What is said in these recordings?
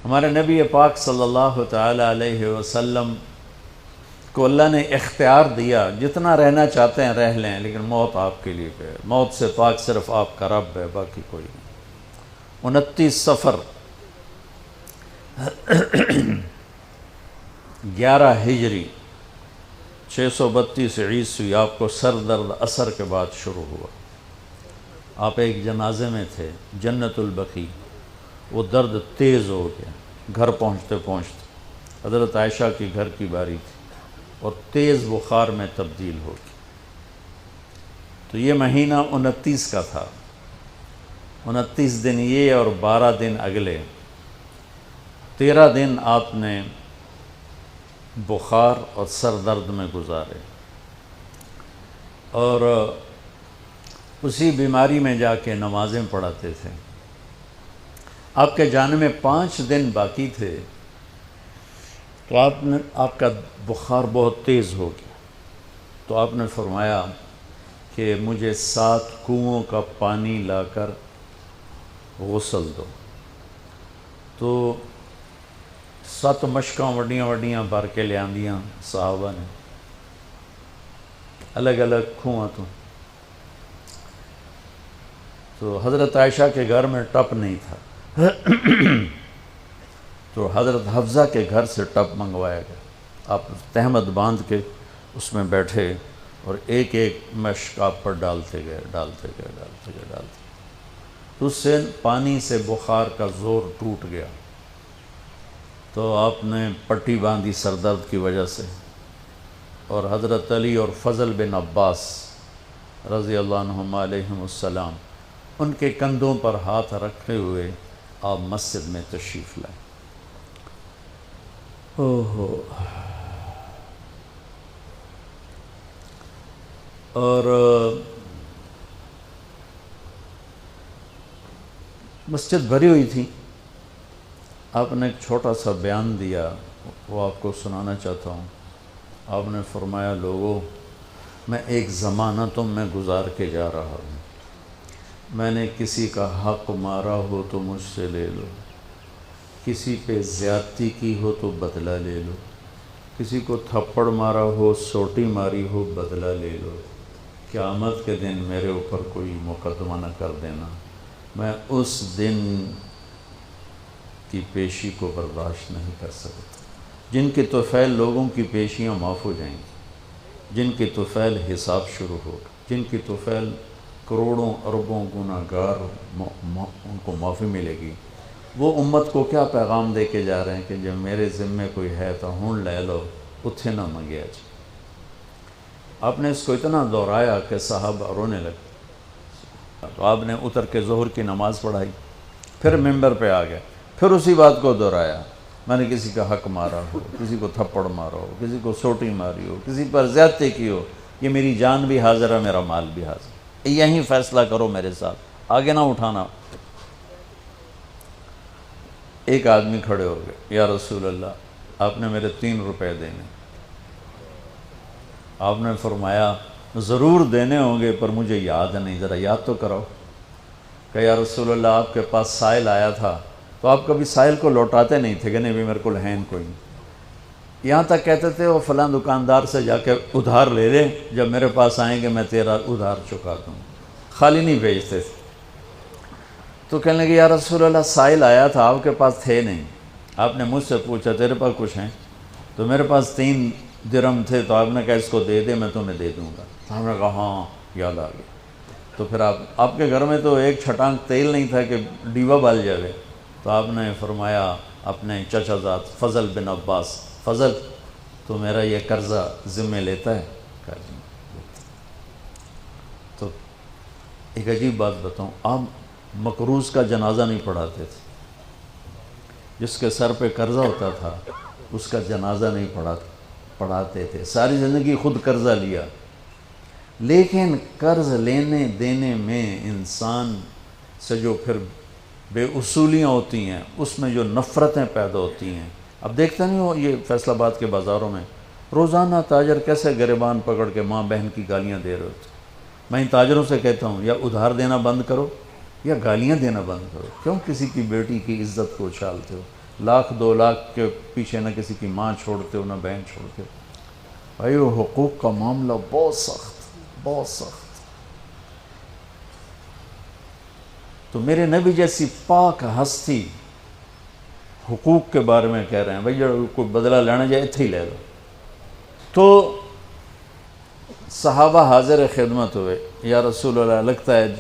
ہمارے نبی پاک صلی اللہ تعالی علیہ وسلم کو اللہ نے اختیار دیا، جتنا رہنا چاہتے ہیں رہ لیں، لیکن موت آپ کے لیے ہے، موت سے پاک صرف آپ کا رب ہے، باقی کوئی نہیں۔ 29 صفر 11 ہجری 632 عیسوی آپ کو سر درد عصر کے بعد شروع ہوا۔ آپ ایک جنازے میں تھے جنت البقیع، وہ درد تیز ہو گیا، گھر پہنچتے پہنچتے حضرت عائشہ کی گھر کی باری تھی اور تیز بخار میں تبدیل ہو گئی۔ تو یہ مہینہ 29 کا تھا، 29 دن یہ اور 12 دن اگلے، 13 دن آپ نے بخار اور سر درد میں گزارے، اور اسی بیماری میں جا کے نمازیں پڑھاتے تھے۔ آپ کے جانے میں 5 دن باقی تھے تو آپ کا بخار بہت تیز ہو گیا، تو آپ نے فرمایا کہ مجھے 7 کنوؤں کا پانی لا کر غسل دو۔ تو 7 مشکاں وڈیاں وڈیاں بھر کے لے آندیاں صحابہ نے، الگ الگ کنواں تو حضرت عائشہ کے گھر میں ٹپ نہیں تھا، تو حضرت حفصہ کے گھر سے ٹپ منگوایا گیا۔ آپ تہمت باندھ کے اس میں بیٹھے اور ایک ایک مشک آپ پر ڈالتے گئے تو اس سے پانی سے بخار کا زور ٹوٹ گیا، تو آپ نے پٹی باندھی سر درد کی وجہ سے، اور حضرت علی اور فضل بن عباس رضی اللہ عنہما علیہم السلام ان کے کندھوں پر ہاتھ رکھے ہوئے آپ مسجد میں تشریف لائے۔ اور مسجد بھری ہوئی تھی۔ آپ نے ایک چھوٹا سا بیان دیا، وہ آپ کو سنانا چاہتا ہوں۔ آپ نے فرمایا، لوگوں، میں ایک زمانہ تم میں گزار کے جا رہا ہوں، میں نے کسی کا حق مارا ہو تو مجھ سے لے لو، کسی پہ زیادتی کی ہو تو بدلہ لے لو، کسی کو تھپڑ مارا ہو، سوٹی ماری ہو، بدلہ لے لو، قیامت کے دن میرے اوپر کوئی مقدمہ نہ کر دینا، میں اس دن کی پیشی کو برداشت نہیں کر سکتا۔ جن کے طفیل لوگوں کی پیشیاں معاف ہو جائیں گی، جن کے طفیل حساب شروع ہوگا، جن کی طفیل کروڑوں اربوں گناہ گار ان کو معافی ملے گی، وہ امت کو کیا پیغام دے کے جا رہے ہیں کہ جب میرے ذمے کوئی ہے تو ہون لے لو، اتھے نہ منگیا جی۔ آپ نے اس کو اتنا دہرایا کہ صحابہ رونے لگے، تو آپ نے اتر کے ظہر کی نماز پڑھائی، پھر ممبر پہ آ گئے، پھر اسی بات کو دہرایا، میں نے کسی کا حق مارا ہو، کسی کو تھپڑ مارا ہو، کسی کو سوٹی ماری ہو، کسی پر زیادتی کی ہو، یہ میری جان بھی حاضر ہے، میرا مال بھی حاضر ہے، یہیں فیصلہ کرو میرے ساتھ، آگے نہ اٹھانا۔ ایک آدمی کھڑے ہو گئے، یا رسول اللہ، آپ نے میرے 3 روپے دینے۔ آپ نے فرمایا، ضرور دینے ہوں گے پر مجھے یاد نہیں، ذرا یاد تو کراؤ۔ کہ یا رسول اللہ، آپ کے پاس سائل آیا تھا تو آپ کبھی سائل کو لوٹاتے نہیں تھے کہ نہیں بھی میرے کو ہے کوئی نہیں، یہاں تک کہتے تھے وہ فلاں دکاندار سے جا کے ادھار لے لے، جب میرے پاس آئیں گے میں تیرا ادھار چکا دوں، خالی نہیں بھیجتے تھے۔ تو کہنے لگے، یا رسول اللہ، سائل آیا تھا، آپ کے پاس تھے نہیں، آپ نے مجھ سے پوچھا تیرے پاس کچھ ہیں؟ تو میرے پاس 3 درہم تھے، تو آپ نے کہا اس کو دے دے، میں تمہیں دے دوں گا۔ تو ہم نے کہا ہاں یاد آ گیا۔ تو پھر آپ کے گھر میں تو ایک چھٹانک تیل نہیں تھا کہ ڈیوا بال جائے، تو آپ نے فرمایا اپنے چچا زاد فضل بن عباس، فضل تو میرا یہ قرضہ ذمہ لیتا ہے؟ کہا جی۔ تو ایک عجیب بات بتاؤں، آپ مقروض کا جنازہ نہیں پڑھاتے تھے، جس کے سر پہ قرضہ ہوتا تھا اس کا جنازہ نہیں پڑھاتے تھے، ساری زندگی خود قرضہ لیا، لیکن قرض لینے دینے میں انسان سے جو پھر بے اصولیاں ہوتی ہیں، اس میں جو نفرتیں پیدا ہوتی ہیں۔ اب دیکھتے نہیں ہو یہ فیصل آباد کے بازاروں میں روزانہ تاجر کیسے گریبان پکڑ کے ماں بہن کی گالیاں دے رہے ہوتے۔ میں ان تاجروں سے کہتا ہوں یا ادھار دینا بند کرو یا گالیاں دینا بند کرو، کیوں کسی کی بیٹی کی عزت کو اچھالتے ہو؟ لاکھ 2 لاکھ کے پیچھے نہ کسی کی ماں چھوڑتے ہو نہ بہن چھوڑتے ہو. بھائی وہ حقوق کا معاملہ بہت سخت. تو میرے نبی جیسی پاک ہستی حقوق کے بارے میں کہہ رہے ہیں بھائی جو کوئی بدلہ لینا جائے اتھے ہی لے لو. تو صحابہ حاضر خدمت ہوئے، یا رسول اللہ لگتا ہے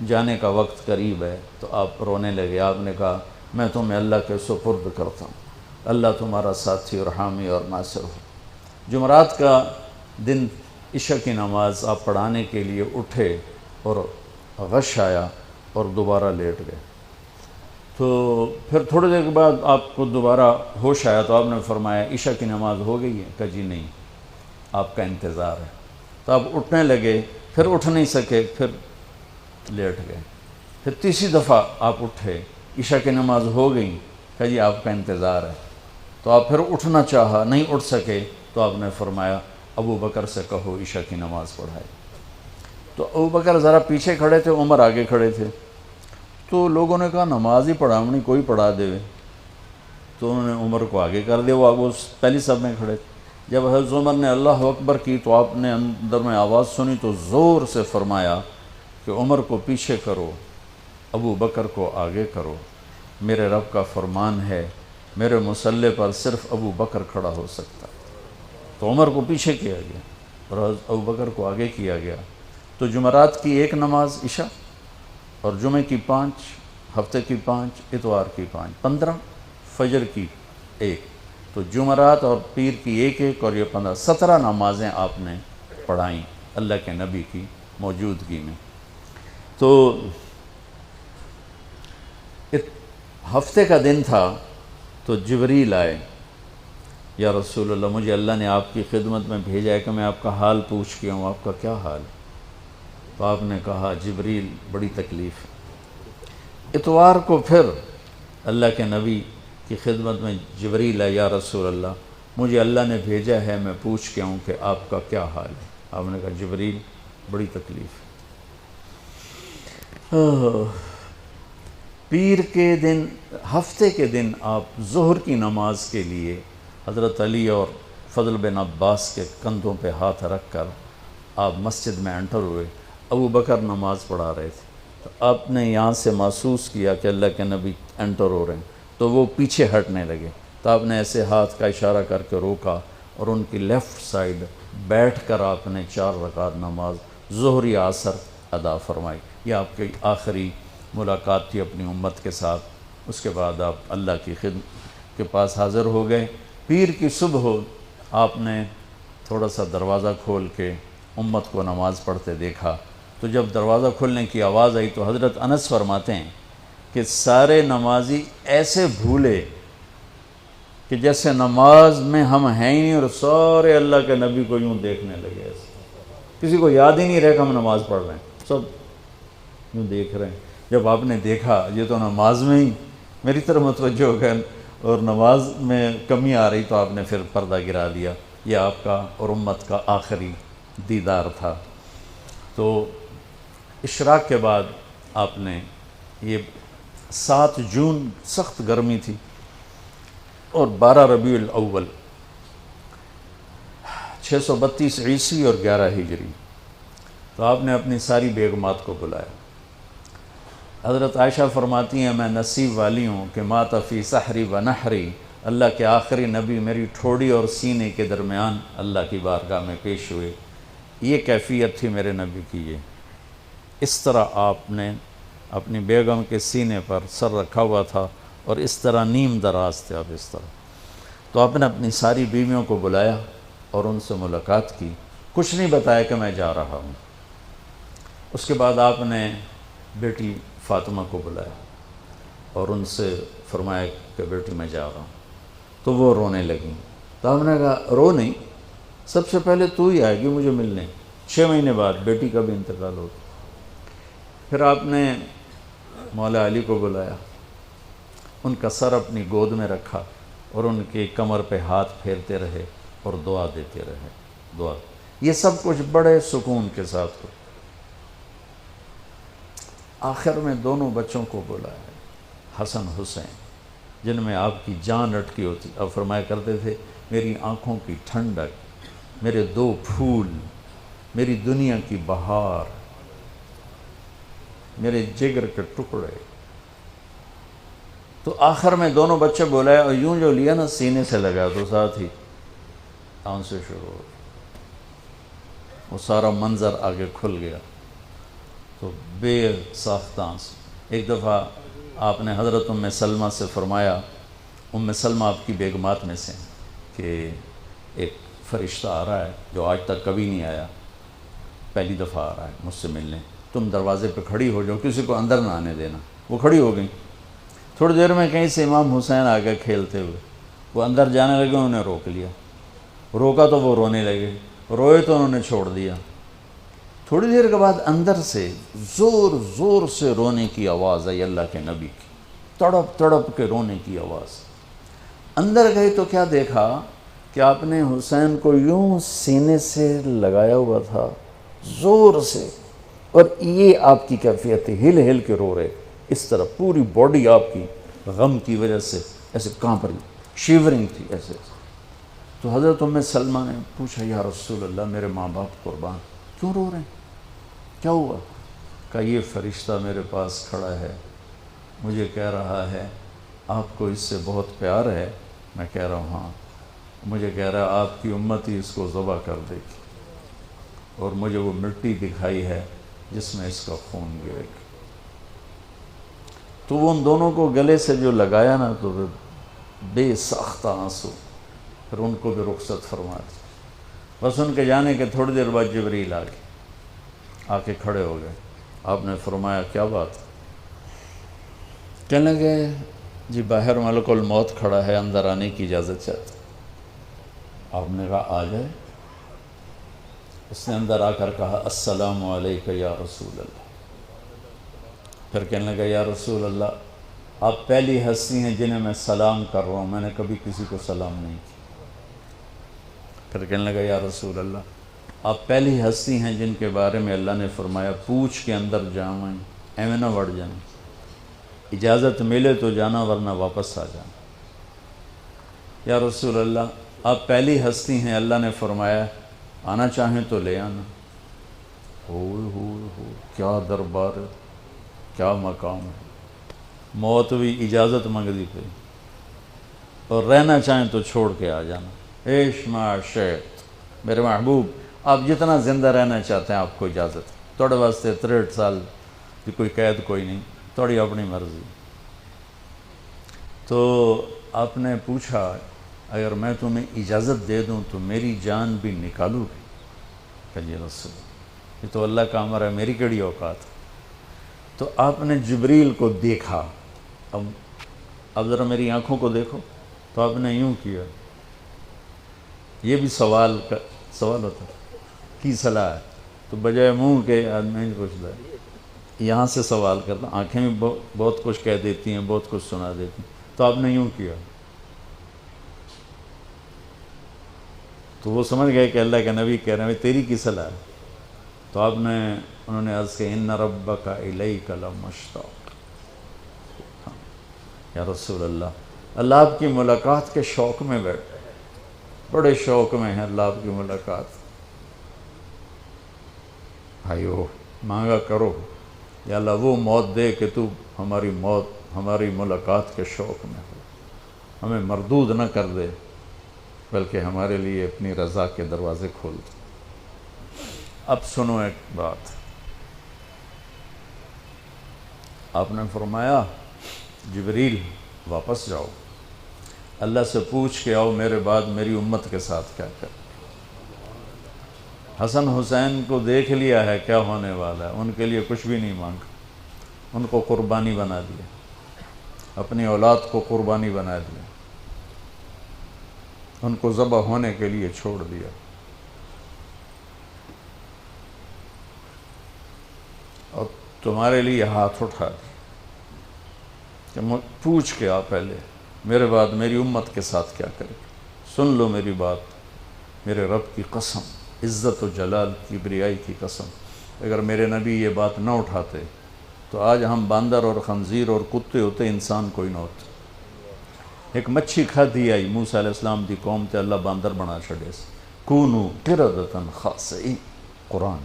جانے کا وقت قریب ہے. تو آپ رونے لگے. آپ نے کہا میں تمہیں اللہ کے سپرد کرتا ہوں، اللہ تمہارا ساتھی اور حامی اور ناصر ہو. جمعرات کا دن عشاء کی نماز آپ پڑھانے کے لیے اٹھے اور غش آیا اور دوبارہ لیٹ گئے. تو پھر تھوڑی دیر کے بعد آپ کو دوبارہ ہوش آیا تو آپ نے فرمایا عشاء کی نماز ہو گئی ہے؟ کہا جی نہیں، آپ کا انتظار ہے. تو آپ اٹھنے لگے، پھر اٹھ نہیں سکے، پھر لیٹ گئے. پھر تیسری دفعہ آپ اٹھے، عشاء کی نماز ہو گئی. کہا جی آپ کا انتظار ہے. تو آپ پھر اٹھنا چاہا، نہیں اٹھ سکے. تو آپ نے فرمایا ابو بکر سے کہو عشاء کی نماز پڑھائے. تو ابو بکر ذرا پیچھے کھڑے تھے، عمر آگے کھڑے تھے. تو لوگوں نے کہا نماز ہی پڑھاونی، کوئی پڑھا دے. تو انہوں نے عمر کو آگے کر دیا، وہ پہلی صف میں کھڑے تھے. جب حضرت عمر نے اللہ اکبر کی تو آپ نے اندر میں آواز سنی تو زور سے فرمایا کہ عمر کو پیچھے کرو، ابو بکر کو آگے کرو. میرے رب کا فرمان ہے میرے مصلی پر صرف ابو بکر کھڑا ہو سکتا. تو عمر کو پیچھے کیا گیا اور ابو بکر کو آگے کیا گیا. تو جمعرات کی 1 نماز عشاء اور جمعے کی 5، ہفتے کی 5، اتوار کی 5، 15، فجر کی 1. تو جمعرات اور پیر کی 1 اور یہ 15، 17 نمازیں آپ نے پڑھائیں اللہ کے نبی کی موجودگی میں. تو ہفتے کا دن تھا تو جبریل آئے، یا رسول اللہ مجھے اللہ نے آپ کی خدمت میں بھیجا ہے کہ میں آپ کا حال پوچھ کے ہوں، آپ کا کیا حال ہے؟ تو آپ نے کہا جبریل بڑی تکلیف ہے. اتوار کو پھر اللہ کے نبی کی خدمت میں جبریل ہے، یا رسول اللہ مجھے اللہ نے بھیجا ہے میں پوچھ کے ہوں کہ آپ کا کیا حال ہے؟ آپ نے کہا جبریل بڑی تکلیف ہے. پیر کے دن، ہفتے کے دن آپ ظہر کی نماز کے لیے حضرت علی اور فضل بن عباس کے کندھوں پہ ہاتھ رکھ کر آپ مسجد میں انٹر ہوئے. ابو بکر نماز پڑھا رہے تھے. تو آپ نے یہاں سے محسوس کیا کہ اللہ کے نبی انٹر ہو رہے ہیں تو وہ پیچھے ہٹنے لگے. تو آپ نے ایسے ہاتھ کا اشارہ کر کے روکا اور ان کی لیفٹ سائڈ بیٹھ کر آپ نے 4 رکعت نماز ظہر یا عصر ادا فرمائی. یہ آپ کی آخری ملاقات تھی اپنی امت کے ساتھ. اس کے بعد آپ اللہ کی خدمت کے پاس حاضر ہو گئے. پیر کی صبح ہو آپ نے تھوڑا سا دروازہ کھول کے امت کو نماز پڑھتے دیکھا. تو جب دروازہ کھلنے کی آواز آئی تو حضرت انس فرماتے ہیں کہ سارے نمازی ایسے بھولے کہ جیسے نماز میں ہم ہیں ہی نہیں، اور سارے اللہ کے نبی کو یوں دیکھنے لگے. ایسے کسی کو یاد ہی نہیں رہے کہ ہم نماز پڑھ رہے ہیں، سب یوں دیکھ رہے ہیں. جب آپ نے دیکھا یہ تو نماز میں ہی میری طرف متوجہ ہو گئے اور نماز میں کمی آ رہی، تو آپ نے پھر پردہ گرا دیا. یہ آپ کا اور امت کا آخری دیدار تھا. تو اشراق کے بعد آپ نے یہ 7 جون سخت گرمی تھی اور 12 ربیع الاول 632 عیسوی اور 11 ہجری. تو آپ نے اپنی ساری بیگمات کو بلایا. حضرت عائشہ فرماتی ہیں میں نصیب والی ہوں کہ مات فی سحری و نحری، اللہ کے آخری نبی میری ٹھوڑی اور سینے کے درمیان اللہ کی بارگاہ میں پیش ہوئے. یہ کیفیت تھی میرے نبی کی. یہ اس طرح آپ نے اپنی بیگم کے سینے پر سر رکھا ہوا تھا اور اس طرح نیم دراز تھے آپ اس طرح. تو آپ نے اپنی ساری بیویوں کو بلایا اور ان سے ملاقات کی. کچھ نہیں بتایا کہ میں جا رہا ہوں. اس کے بعد آپ نے بیٹی فاطمہ کو بلایا اور ان سے فرمایا کہ بیٹی میں جا رہا ہوں. تو وہ رونے لگیں. تو ہم نے کہا رو نہیں، سب سے پہلے تو ہی آئے گی مجھے ملنے. 6 مہینے بعد بیٹی کا بھی انتقال ہو گیا. پھر آپ نے مولا علی کو بلایا، ان کا سر اپنی گود میں رکھا اور ان کی کمر پہ ہاتھ پھیرتے رہے اور دعا دیتے رہے. دعا یہ سب کچھ بڑے سکون کے ساتھ ہو. آخر میں دونوں بچوں کو بلایا، حسن حسین. جن میں آپ کی جان اٹکی ہوتی. اب فرمایا کرتے تھے میری آنکھوں کی ٹھنڈک، میرے 2 پھول، میری دنیا کی بہار، میرے جگر کے ٹکڑے. تو آخر میں دونوں بچے بولائے اور یوں جو لیا نا سینے سے لگا تو ساتھ ہی آنسو شروع ہو. وہ سارا منظر آگے کھل گیا تو بے ساختہ آنسو. ایک دفعہ آپ نے حضرت ام سلمہ سے فرمایا، ام سلمہ آپ کی بیگمات میں سے کہ ایک فرشتہ آ رہا ہے جو آج تک کبھی نہیں آیا، پہلی دفعہ آ رہا ہے مجھ سے ملنے، تم دروازے پہ کھڑی ہو جاؤ، کسی کو اندر نہ آنے دینا. وہ کھڑی ہو گئیں. تھوڑی دیر میں کہیں سے امام حسین آ گئے کھیلتے ہوئے، وہ اندر جانے لگے، انہوں نے روک لیا. روکا تو وہ رونے لگے، روئے تو انہوں نے چھوڑ دیا. تھوڑی دیر کے بعد اندر سے زور زور سے رونے کی آواز آئی اللہ کے نبی کی، تڑپ تڑپ کے رونے کی آواز. اندر گئے تو کیا دیکھا کہ آپ نے حسین کو یوں سینے سے لگایا ہوا تھا زور سے، اور یہ آپ کی کیفیت تھی، ہل ہل کے رو رہے اس طرح، پوری باڈی آپ کی غم کی وجہ سے ایسے کانپ رہی، شیورنگ تھی ایسے. تو حضرت ام سلمہ نے پوچھا یا رسول اللہ میرے ماں باپ قربان، کیوں رو رہے ہیں، کیا ہوا؟ کہا یہ فرشتہ میرے پاس کھڑا ہے، مجھے کہہ رہا ہے آپ کو اس سے بہت پیار ہے. میں کہہ رہا ہوں ہاں. مجھے کہہ رہا ہے آپ کی امت ہی اس کو ذبح کر دے گی، اور مجھے وہ مٹی دکھائی ہے جس میں اس کا خون گرے گا. تو وہ ان دونوں کو گلے سے جو لگایا نا تو بے ساختہ آنسو، پھر ان کو بھی رخصت فرما دی. بس ان کے جانے کے تھوڑی دیر بعد جبریل آ کے کھڑے ہو گئے. آپ نے فرمایا کیا بات؟ کہنے لگے جی باہر ملک الموت کھڑا ہے، اندر آنے کی اجازت چاہتا. آپ نے کہا آ جائے. اس نے اندر آ کر کہا السلام علیکہ یا رسول اللہ. پھر کہنے لگا یا رسول اللہ آپ پہلی ہستی ہیں جنہیں میں سلام کر رہا ہوں، میں نے کبھی کسی کو سلام نہیں کیا. پھر کہنے لگا یا رسول اللہ آپ پہلی ہستی ہیں جن کے بارے میں اللہ نے فرمایا پوچھ کے اندر جاؤں، ایویں نہ بڑھ جائیں، اجازت ملے تو جانا ورنہ واپس آ جانا. یا رسول اللہ آپ پہلی ہستی ہیں اللہ نے فرمایا آنا چاہیں تو لے آنا. ہو کیا دربار ہے، کیا مقام ہے. موت بھی اجازت منگ دی پہ، اور رہنا چاہیں تو چھوڑ کے آ جانا. عیش معاشیت میرے محبوب آپ جتنا زندہ رہنا چاہتے ہیں آپ کو اجازت. توڑے واسطے 63 سال کی کوئی قید کوئی نہیں، توڑی اپنی مرضی. تو آپ نے پوچھا اگر میں تمہیں اجازت دے دوں تو میری جان بھی نکالو گی؟ کہ جی رسول یہ تو اللہ کا امر ہے، میری کیڑی اوقات. تو آپ نے جبریل کو دیکھا. اب ذرا میری آنکھوں کو دیکھو. تو آپ نے یوں کیا. یہ بھی سوال ہوتا کی صلاح ہے، تو بجائے منہ کے آدمی پوچھتا ہے یہاں سے سوال کرتا. آنکھیں بھی بہت کچھ کہہ دیتی ہیں، بہت کچھ سنا دیتی ہیں. تو آپ نے یوں کیا. تو وہ سمجھ گئے کہ اللہ کے نبی کہہ رہے ہیں تیری کی صلاح ہے. تو انہوں نے عرض کہ ان ربک الیک لمشتاق. یا رسول اللہ آپ کی ملاقات کے شوق میں بیٹھے، بڑے شوق میں ہیں اللہ آپ کی ملاقات. بھائیو مانگا کرو یا اللہ وہ موت دے کہ تو ہماری ملاقات کے شوق میں ہو، ہمیں مردود نہ کر دے بلکہ ہمارے لیے اپنی رضا کے دروازے کھول دے. اب سنو ایک بات. آپ نے فرمایا جبریل واپس جاؤ، اللہ سے پوچھ کے آؤ میرے بعد میری امت کے ساتھ کیا کر. حسن حسین کو دیکھ لیا ہے کیا ہونے والا ہے، ان کے لیے کچھ بھی نہیں مانگا، ان کو قربانی بنا دیا، اپنی اولاد کو قربانی بنا دیا، ان کو ذبح ہونے کے لیے چھوڑ دیا. اور تمہارے لیے ہاتھ اٹھا دیا کہ پوچھ کے آ پہلے میرے بعد میری امت کے ساتھ کیا کرے. سن لو میری بات، میرے رب کی قسم، عزت و جلال کی بریائی کی قسم، اگر میرے نبی یہ بات نہ اٹھاتے تو آج ہم باندر اور خنزیر اور کتے ہوتے، انسان کوئی نہ ہوتے. ایک مچھی کھادی آئی موسیٰ علیہ السلام دی قوم تے اللہ باندر بنا چھڑے سے کونو قردتن خاسئین قرآن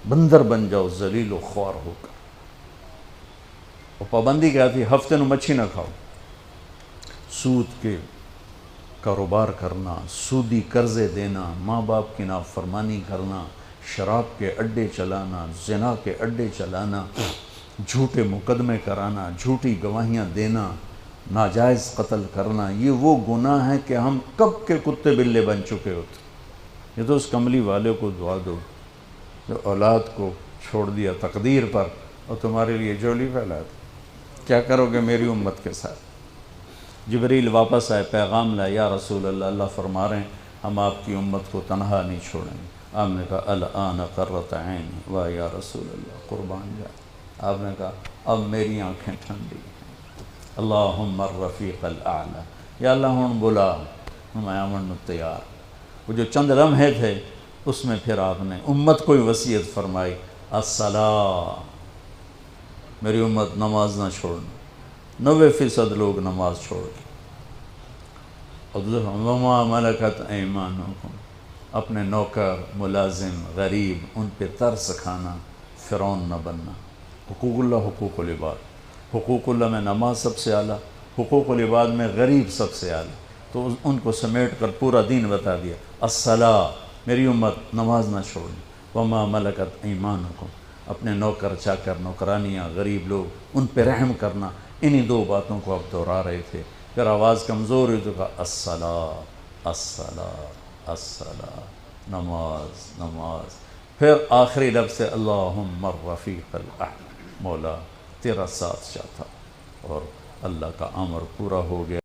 بندر بن جاؤ ذلیل و خوار ہو کر. اور پابندی کیا تھی؟ ہفتے نو مچھی نہ کھاؤ. سود کے کاروبار کرنا، سودی قرضے دینا، ماں باپ کی نافرمانی کرنا، شراب کے اڈے چلانا، زنا کے اڈے چلانا، جھوٹے مقدمے کرانا، جھوٹی گواہیاں دینا، ناجائز قتل کرنا، یہ وہ گناہ ہیں کہ ہم کب کے کتے بلے بن چکے ہوتے. یہ تو اس کملی والے کو دعا دو جو اولاد کو چھوڑ دیا تقدیر پر اور تمہارے لیے جولی پھیلا دی. کیا کرو گے میری امت کے ساتھ؟ جبریل واپس آئے، پیغام لائے، یا رسول اللہ، اللہ فرما رہے ہیں ہم آپ کی امت کو تنہا نہیں چھوڑیں گے. آپ نے کہا الآن قرۃ عینی، واہ یا رسول اللہ قربان جائے. آپ نے کہا اب میری آنکھیں ٹھنڈی ہیں. اللہم الرفیق الاعلی، یا اللہ ہوں بلا میں آمن تیار. وہ جو چند لمحے تھے اس میں پھر آپ نے امت کو وصیت فرمائی، الصلاۃ، میری امت نماز نہ چھوڑنا. 90% لوگ نماز چھوڑ گئے. وما ملکت ایمانکم، اپنے نوکر، ملازم، غریب ان پہ ترس کھانا، فرعون نہ بننا. حقوق اللہ، حقوق العباد. حقوق اللہ میں نماز سب سے اعلیٰ، حقوق العباد میں غریب سب سے اعلیٰ. تو ان کو سمیٹ کر پورا دین بتا دیا. الصلاۃ، میری امت نماز نہ چھوڑنی. وما ملکت ایمانکم، اپنے نوکر چاکر، نوکرانیاں، غریب لوگ ان پہ رحم کرنا. انہی دو باتوں کو اب دہرا رہے تھے. پھر آواز کمزور ہوئی تو کہا الصلاۃ، الصلاۃ، الصلاۃ، نماز، نماز. پھر آخری لفظ سے اللہم الرفیق الاعلی، مولا تیرا ساتھ چاہتا اور اللہ کا امر پورا ہو گیا.